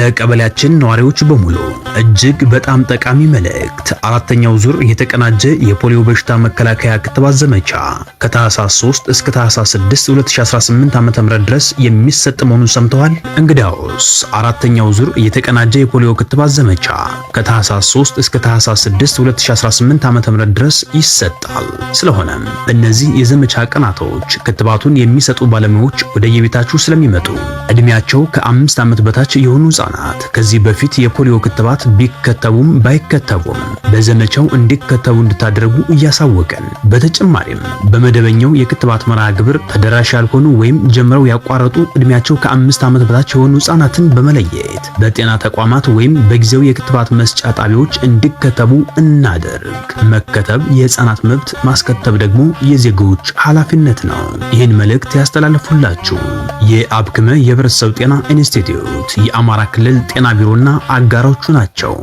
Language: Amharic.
ለቀበሌያችን ነዋሪዎች በሙሉ እጅግ በጣም ጠቃሚ መልእክት። አራተኛው ዙር የተቀናጀ የፖሊዮ በሽታ መከላከያ ክትባት ዘመቻ ከታህሳስ 3 እስከ ታህሳስ 6 2018 ዓ.ም ድረስ የሚሰጥ መሆኑን ሰምተዋል? እንግዲያውስ አራተኛው ዙር የተቀናጀ የፖሊዮ ክትባት ዘመቻ ከታህሳስ 3 እስከ ታህሳስ 6 2018 ዓ.ም ድረስ ይሰጣል። ስለሆነም በእነዚህ የዘመቻ ቀናቶች ክትባቱን የሚሰጡ ባለሙያዎች ወደ የቤታችሁ ስለሚመጡ እድሜያቸው ከ5 ዓመት በታች የሆኑ ህጻናት ከዚህ በፊት የፖሊዮ ክትባት ቢከተቡም ባይከተቡም በዘመቻው እንዲከተቡ እንድታደርጉ እያሳወቀን፣ በተጨማሪም በመደበኛው የክትባት መርሃ ግብር ተደራሽ ያልሆኑ ወይም ጀምረው ያቋረጡ እድሜያቸው ከ5 ዓመት በታች የሆኑ ህጻናትን በመለየት በጤና ተቋማት ወይም በጊዜው የክትባት መስጫ ጣቢያዎች እንዲከተቡ እናደርግ። መከተብ የህፃናት መብት፣ ማስከተብ ደግሞ የዜጎች ኃላፊነት ነው። ይህን መልእክት ያስተላልፉላችሁ የአብክመ የህብረተሰብ ጤና ኢንስቲትዩት፣ የአማራ ክልል ጤና ቢሮና አጋሮቹ ናቸው።